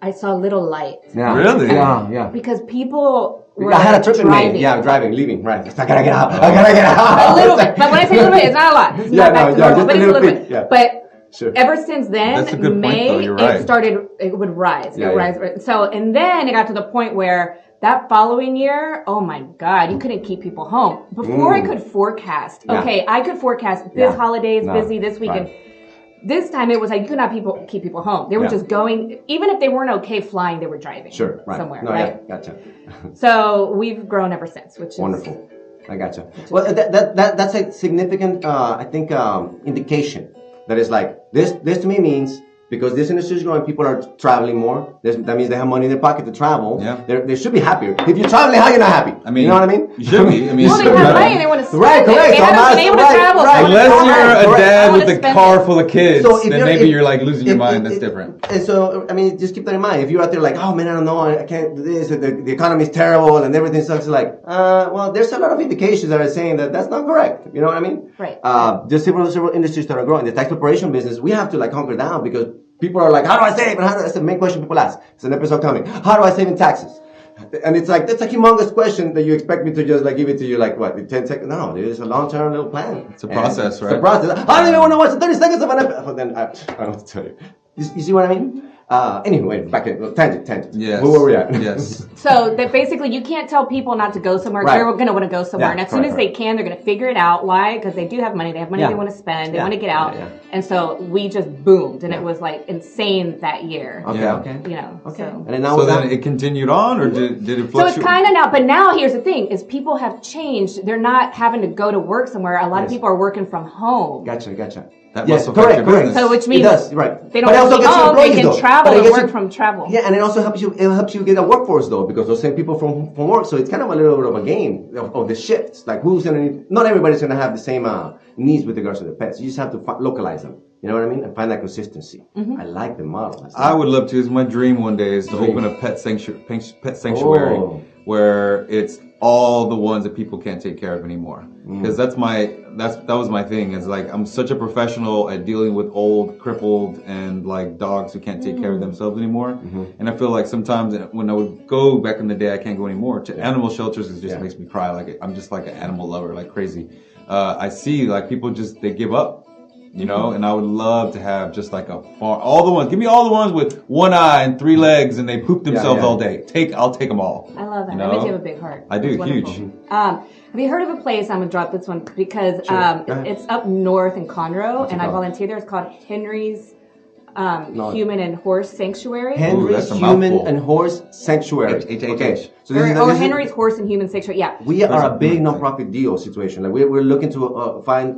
I saw a little light. Yeah. Really? Yeah. Because people were I had a trip driving. in May. Driving, leaving. Right. I gotta get out. A little bit. But when I say a little bit, it's not a lot. It's not back to normal, but it's a little bit. Yeah. But ever since then, May, it started, it would rise. So, and then it got to the point where that following year, oh my God, you couldn't keep people home. Before I could forecast, I could forecast this holiday is busy, this weekend. Right. This time it was like you could not keep people home. They were just going, even if they weren't okay flying, they were driving somewhere, right? Yeah, gotcha. So we've grown ever since, which is wonderful. I gotcha. Well, that's a significant, I think, indication that is like this to me means. Because this industry is growing, people are traveling more. That means they have money in their pocket to travel. Yeah. They should be happier. If you're traveling, how are you not happy? I mean, you know what I mean? You should be. I mean, well, they have money. They want to spend it. Correct. They haven't been able to travel. Unless you're a dad with a car full of kids, then maybe you're like losing your mind. That's different. And so, I mean, just keep that in mind. If you're out there like, oh man, I don't know, I can't do this, the economy's terrible and everything sucks, like, well, there's a lot of indications that are saying that that's not correct. You know what I mean? Right. There's several industries that are growing. The tax preparation business, we have to like hunker down because people are like, how do I save? And that's the main question people ask. It's an episode coming. How do I save in taxes? And it's like, that's a humongous question that you expect me to just like give it to you like what, in 10 seconds? No, it's a long-term little plan. It's a process, right? It's a process. I don't even want to watch the 30 seconds of an episode. Then I don't know what to tell you. You see what I mean? Anyway, back in tangent. Yes. Where were we at? Yes. So that basically you can't tell people not to go somewhere. Right. They're going to want to go somewhere. Yeah, and as soon as they can, they're going to figure it out. Why? Because they do have money. They have money they want to spend. They want to get out. Yeah. And so we just boomed. And it was like insane that year. Okay. You know. Okay. So. And then now So then it continued on, or did it So fluctuate? it's kind of now, but now here's the thing: is people have changed. They're not having to go to work somewhere. A lot of people are working from home. Gotcha. That Yes, must affect your correct. business. So which means It does, right. they don't But it have also to be gets you home. They employees, can though. travel But it and gets work you- from travel. Yeah, and it also helps you get a workforce though, because those same people from work. So it's kind of a little bit of a game of the shifts. Like who's gonna need? Not everybody's gonna have the same needs with regards to the pets. You just have to localize them. You know what I mean? And find that consistency. I like the model. I would love to. It's my dream one day is to open a pet sanctuary where it's all the ones that people can't take care of anymore. Because that was my thing. Is like I'm such a professional at dealing with old, crippled, and like dogs who can't take care of themselves anymore. And I feel like sometimes when I would go back in the day, I can't go anymore. To animal shelters, it just makes me cry. Like I'm just like an animal lover, like crazy. I see like people they give up. You know, and I would love to have just like a farm. Give me all the ones with one eye and 3 legs and they poop themselves all day. I'll take them all. I love that. You That means know? you have a big heart. I do, That's huge. wonderful. Have you heard of a place? I'm gonna drop this one because it's up north in Conroe, and I volunteer there. It's called Henry's Human and Horse Sanctuary. Henry's that's a Human mouthful. and Horse Sanctuary. Okay. So this is Henry's Horse and Human Sanctuary. Yeah. We are a big non-profit deal situation. Like we're looking to find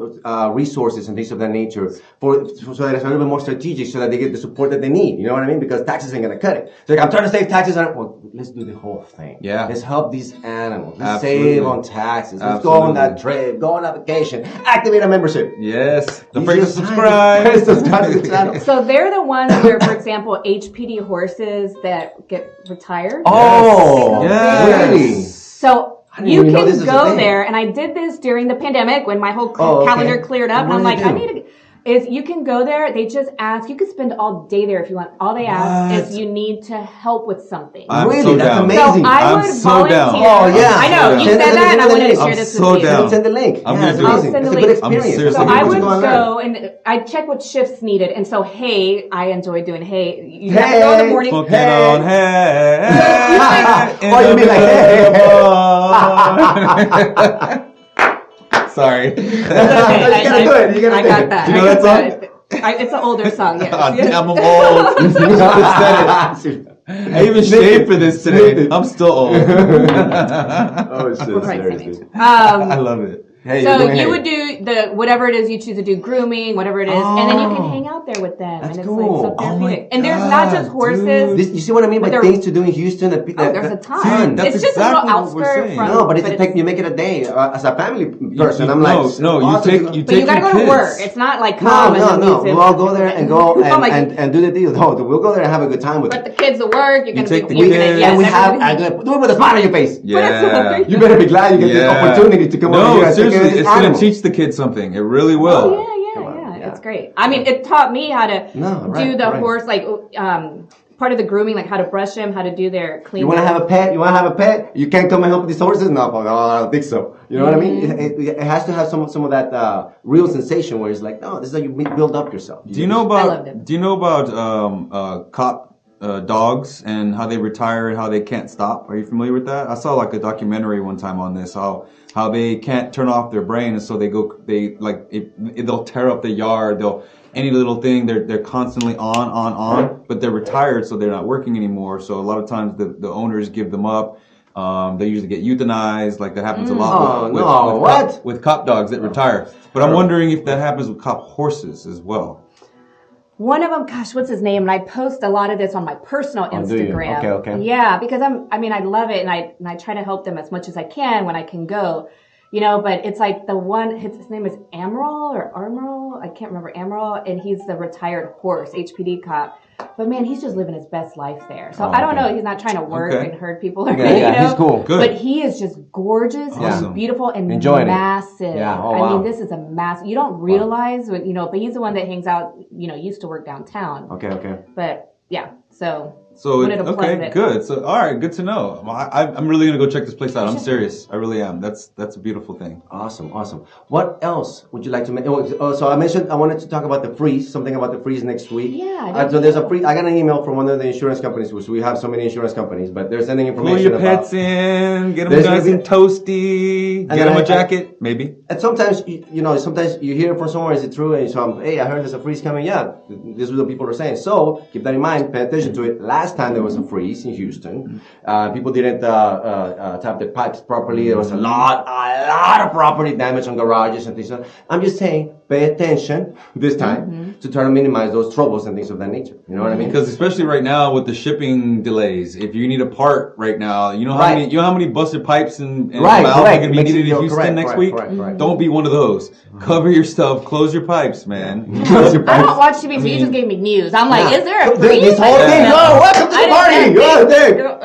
resources and things of that nature so that it's a little bit more strategic, so that they get the support that they need. You know what I mean? Because taxes ain't gonna cut it. So like, I'm trying to save taxes. Well, let's do the whole thing. Yeah. Let's help these animals. Let's Absolutely. save on taxes. Let's go on that trip. Go on a vacation. Activate a membership. Yes. Don't Easier forget to subscribe. time. Subscribe to the channel. So they're the ones where, for example, HPD horses that get retired. Oh, Yes. really? So didn't you even know this can was a go thing. there, and I did this during the pandemic when my whole Oh, okay. calendar cleared up, and What I'm do like, they I do? need to. Is you can go there. They just ask. You could spend all day there if you want. All they ask What? is you need to help with something. I'm Really? so That's down. amazing. So I I'm would so volunteer. down. Oh, yeah. I know. You Send said it- that, and I send wanted it to in. share this I'm so with you. down. Send the link. I'm Yeah, gonna it's do it. I'll amazing. send the It's a link. good experience. seriously So gonna I do would it. go and I check what shifts needed. And so, hey, I enjoy doing hay. You have to go in the morning. Smoking Hey. on hay. Oh, you mean like hey? Sorry. You gotta do it. You gotta I do got it. that. You know I that got song? that. It's an older song, yes. God damn, I'm old. You said it. I even shaved for this today. I'm still old. Oh shit! For Christ's Seriously. sake. I love it. Hey, So you're doing you hay. would do the whatever it is you choose to do, grooming, whatever it is, and then you can hang out there with them, That's and it's cool. like so Oh my therapeutic. And there's not just God, horses. You see what I mean by But there- things to do in Houston? Oh, there's a ton. that's It's just exactly a what little we're outskirt saying. from. No, but you make it a day as a family person. You- I'm like, no, you awesome. take But you your gotta go to kids. work. It's not like No, come no, and no. music. We'll all go there and go I'm like, and do the deal. No, we'll go there and have a good time with but it. the kids will work. You're gonna take be. the You're gonna, kids. yes, And we have everything. do it with a smile on your face. Yeah. You better be glad you get this opportunity to come over here No, and take care of seriously, this it's going animal. to teach the kids something. It really will. Oh, Come on, yeah. yeah. It's great. I mean, it taught me how to right, do the right. horse, like part of the grooming, like how to brush them, how to do their clean. You want to have a pet? You want to have a pet? You can't come and help with these horses? No, I don't think so. You know what I mean? It has to have some of that real sensation where it's like, no, this is how you build up yourself. Do you know loved it. about cop dogs and how they retire and how they can't stop? Are you familiar with that? I saw like a documentary one time on this, how they can't turn off their brain, and so they'll tear up the yard, any little thing, they're constantly on, but they're retired, so they're not working anymore. So a lot of times the owners give them up. They usually get euthanized. Like that happens a lot with cop dogs that retire. But I'm wondering if that happens with cop horses as well. One of them, gosh, what's his name? And I post a lot of this on my personal Oh, do you? Instagram. Okay. Yeah, because I love it, and I try to help them as much as I can when I can go. You know, but it's like the one, his name is Amaral, I can't remember, Amaral, and he's the retired horse, HPD cop. But man, he's just living his best life there. So I don't know, he's not trying to work and hurt people or anything, you know? He's cool. Good. But he is just gorgeous Awesome. and beautiful and Enjoying it. massive. Yeah, oh, I wow. mean, this is a massive, you don't realize, but he's the one that hangs out, used to work downtown. Okay. But yeah, so So wanted to plug okay, it. good. So all right, good to know. I'm really gonna go check this place out. I'm serious. I really am. That's a beautiful thing. Awesome. What else would you like to mention? So I mentioned I wanted to talk about the freeze. Something about the freeze next week. Yeah. So there's a freeze. I got an email from one of the insurance companies. So we have so many insurance companies, but they're sending Pull information your about. pets in. Get them There's nice gonna and toasty. Get them a jacket, maybe. And sometimes sometimes you hear it from somewhere. Is it true? And so hey, I heard there's a freeze coming. Yeah, this is what people are saying. So keep that in mind. Pay attention to it. Last time there was a freeze in Houston. People didn't tap their pipes properly. There was a lot of property damage on garages and things. I'm just saying, pay attention this time to try to minimize those troubles and things of that nature. You know what I mean? Because especially right now with the shipping delays, if you need a part right now, you know how many busted pipes and valves are going to be needed in Houston next week? Correct. Don't be one of those. Cover yourself. Close your pipes, man. I don't watch TV, so you just gave me news. I'm like, is there a freeze? This whole thing. Oh, welcome to the party.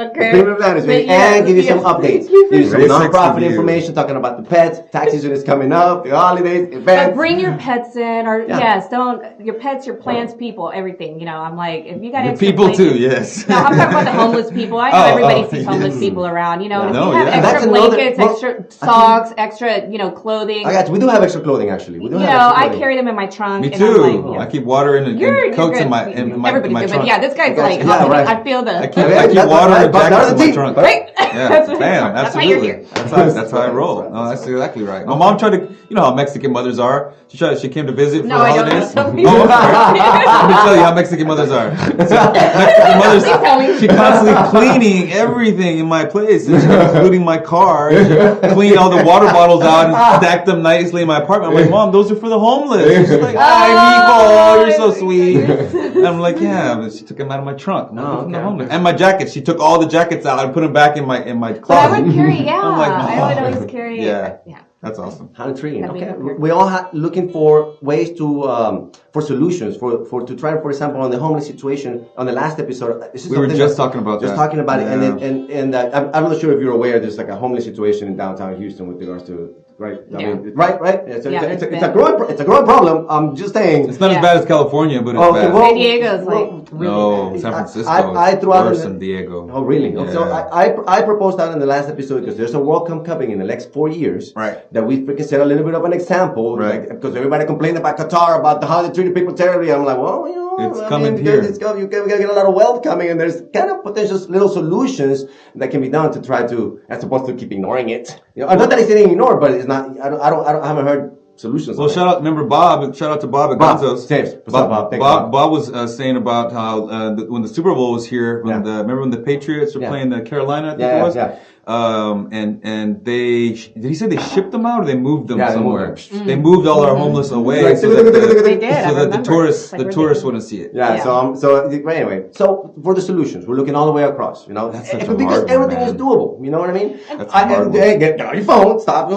Okay. Premium management and give you some updates. Give you some non-profit information talking about the pets, tax season is coming up, the holidays, events. But bring your pets in, or don't your pets, your plants, people, everything. You know, I'm like, if you got extra people blankets, too, yes. No, I'm talking about the homeless people. I know everybody sees homeless people around. You know, and if you have extra blankets, extra socks, extra clothing. I got you. We do have extra clothing actually. We do have extra clothing. I carry them in my trunk. Me and too. I'm like, I keep water in coats in my Everybody's trunk. But yeah, this guy's like, I feel the. I keep water and jackets in my trunk. Right? Yeah, bam, That's why you're absolutely. here. That's how I roll. No, that's exactly right. My mom tried to, you know how Mexican mothers are. She came to visit for the holidays. Let me tell you how Mexican mothers are. Mexican mothers, she constantly cleaning everything in my place, including my car. Cleaned all the water bottles out and stacked them nicely in my apartment. I'm like, Mom, those are for the homeless. She's like, hi, Nico, you're so sweet. And I'm like, yeah, but she took them out of my trunk. No, the homeless. And my jackets. She took all the jackets out and put them back in my closet. But I would carry, I'm like, I would always carry. Yeah. That's awesome. How intriguing. Okay, we all looking for ways to for solutions for to try. For example, on the homeless situation on the last episode, we were just talking about it, and I'm not sure if you're aware. There's like a homeless situation in downtown Houston with regards to right. I mean, right. It's a growing problem. I'm just saying. It's not as bad as California, but it's bad. San Diego's like really bad. San Francisco. I threw out San Diego. Oh, really? Yeah. So I proposed that in the last episode because there's a World Cup coming in the next 4 years. Right. That we freaking set a little bit of an example, right? Because everybody complained about Qatar, about how they treated people terribly. I'm like, well, it's coming here. We're gonna get a lot of wealth coming, and there's kind of potential little solutions that can be done to try to, as opposed to keep ignoring it. Not that it's getting ignored, but it's not. I haven't heard solutions. Well, shout out to Bob at Gonzo's. Bob was saying about how when the Super Bowl was here, remember when the Patriots were playing Carolina? I think it was. Yeah. And he said they shipped them out or they moved them somewhere. They moved all our homeless away so that the tourists wouldn't see it. So anyway, so for the solutions, we're looking all the way across. Because everything is doable. You know what I mean? Get on your phone, stop.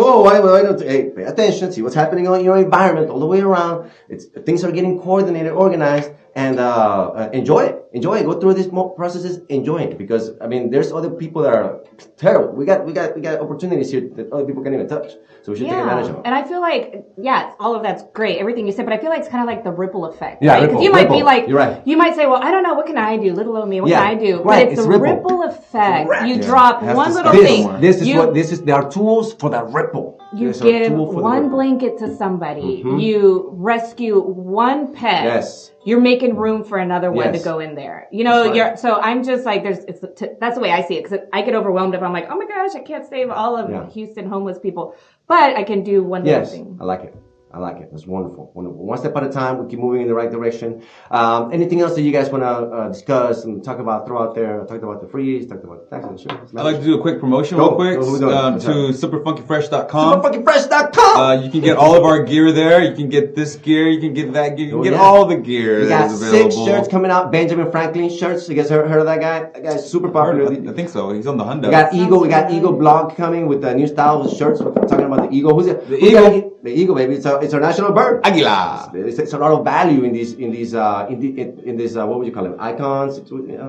Hey, pay attention, see what's happening in your environment all the way around. Things are getting coordinated, organized. And enjoy it. Go through these processes. Enjoy it, because I mean, there's other people that are terrible. We got opportunities here that other people can't even touch. So we should take advantage of them. And I feel like, all of that's great, everything you said. But I feel like it's kind of like the ripple effect. Yeah, right? Because you might be like, you're right. You might say, well, I don't know, what can I do? Little old me, what can I do? Right. But it's the ripple effect. Correct. You drop one little thing. There are tools for the ripple. You give one blanket to somebody. Mm-hmm. You rescue one pet. Yes. You're making room for another one to go in there. So I'm just like, that's the way I see it. Because I get overwhelmed if I'm like, oh my gosh, I can't save all of Houston homeless people. But I can do one little thing. I like it. That's wonderful. One step at a time, we keep moving in the right direction. Anything else that you guys want to discuss and talk about, throw out there? Talked about the freeze, talked about the tax insurance. I'd like to do a quick promotion real quick to superfunkyfresh.com. Superfunkyfresh.com. You can get all of our gear there. You can get this gear. You can get that gear. You can get all the gear. We got that is available. 6 shirts coming out. Benjamin Franklin shirts. You guys heard of that guy? That guy's super popular. I think so. He's on the Honda. We got Eagle blog coming with the new style of shirts. We're talking about the Eagle. Who's it? The Eagle. The Eagle, baby. national bird. Águila. It's a lot of value in these what would you call them, icons?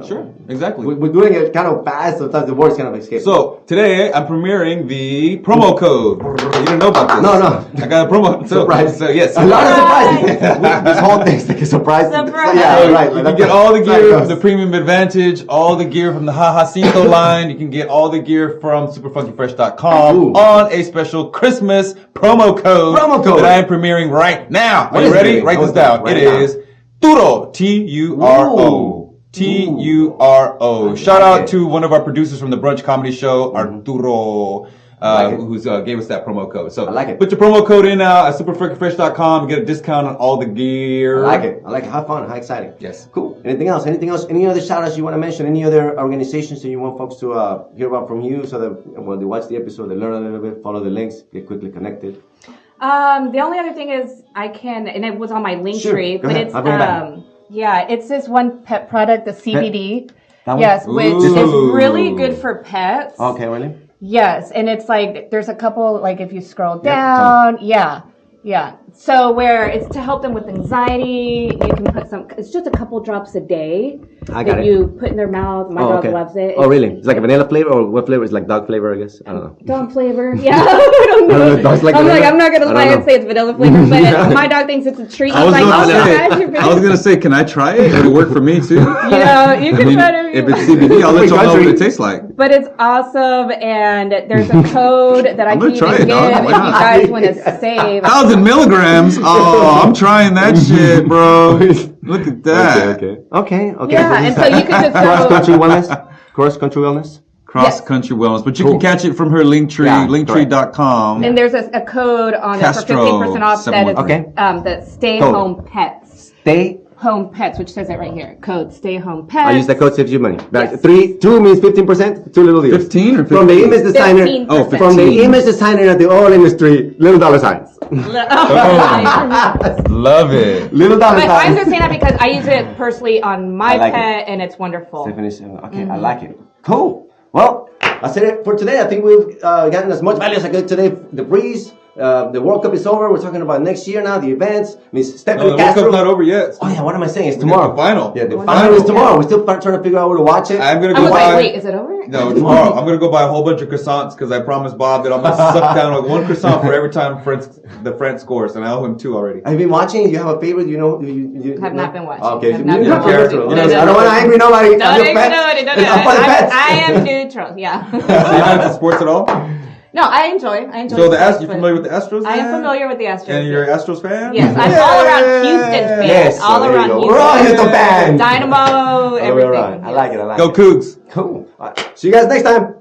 Sure, exactly. We're doing it kind of fast, sometimes the words kind of escape. So today I'm premiering the promo code. You didn't know about this? No. I got a promo. Surprise. So yes, a lot of surprises. This whole thing's like a surprise. Surprise. Yeah, right. You can get all the gear from the Premium Advantage, all the gear from the Hahacito line. You can get all the gear from superfunkyfresh.com on a special Christmas promo code that I am premiering right now. Are you ready? Write this down. It is Turo. T-U-R-O. T-U-R-O. Shout out to one of our producers from the Brunch Comedy Show, Arturo. Who's gave us that promo code. So I like it. Put your promo code in now at superfresh.com. Get a discount on all the gear. I like it. How fun. How exciting. Yes. Cool. Anything else? Any other shout outs you want to mention? Any other organizations that you want folks to hear about from you so that when they watch the episode, they learn a little bit, follow the links, get quickly connected? The only other thing is and it was on my link tree, but it's it's this one pet product, the CBD. Yes, which is really good for pets. Okay, really? Yes, and it's like there's a couple, like if you scroll down, so where it's to help them with anxiety, you can put it's just a couple drops a day that you put in their mouth. My dog loves it. Oh, really? It's like a vanilla flavor, or what flavor? It's like dog flavor, I guess. I don't know. Dog flavor, yeah. I don't know. I'm not gonna lie and say it's vanilla flavor, but my dog thinks it's a treat. I was gonna say, can I try it? It'll work for me too. You can try it. If it's CBD, I'll let y'all know what it tastes like. But it's awesome, and there's a code that I can even give if you guys want to save. 1,000 milligrams. Oh, I'm trying that shit, bro. Look at that. Okay. Yeah, and so you can just cross-country wellness. Cross-country wellness. But you can catch it from her link tree, linktree.com. And there's a code on it for 15% off that is Stay Home Pets. Stay Home Pets, which says it right here. Code Stay Home Pets. I use that code, saves you money. Yes. 2 means 15%, 2 little deals. 15 or 15? From the image designer. 15%. Oh, from the image designer at the oil industry, little dollar signs. Love it. Little dollar signs. I'm just saying that because I use it personally on my pet, and it's wonderful. Definition. Okay, I like it. Cool. Well, that's it for today. I think we've gotten as much value as I could today. The breeze. The World Cup is over. We're talking about next year now, the events. Miss Stephanie Castro. The World Cup's not over yet. Oh, yeah, what am I saying? It's tomorrow. The final. Yeah, the final is tomorrow. We're still trying to figure out where to watch it. I'm going to go buy... Wait, is it over? No, tomorrow. I'm going to go buy a whole bunch of croissants because I promised Bob that I'm going to suck down like one croissant for every time the France scores, and I owe him 2 already. Have you been watching? You have a favorite? You have not been watching. Okay. I don't want to angry nobody. I am neutral, yeah. So you're not into sports at all? No, I enjoy. So you familiar with the Astros? I am familiar with the Astros. And you're an Astros fan? Yes, I'm all around Houston fan. Yes, all around Houston. We're all Houston fans. Dynamo, everything. I like it. Go Cougs. Cool. All right. See you guys next time.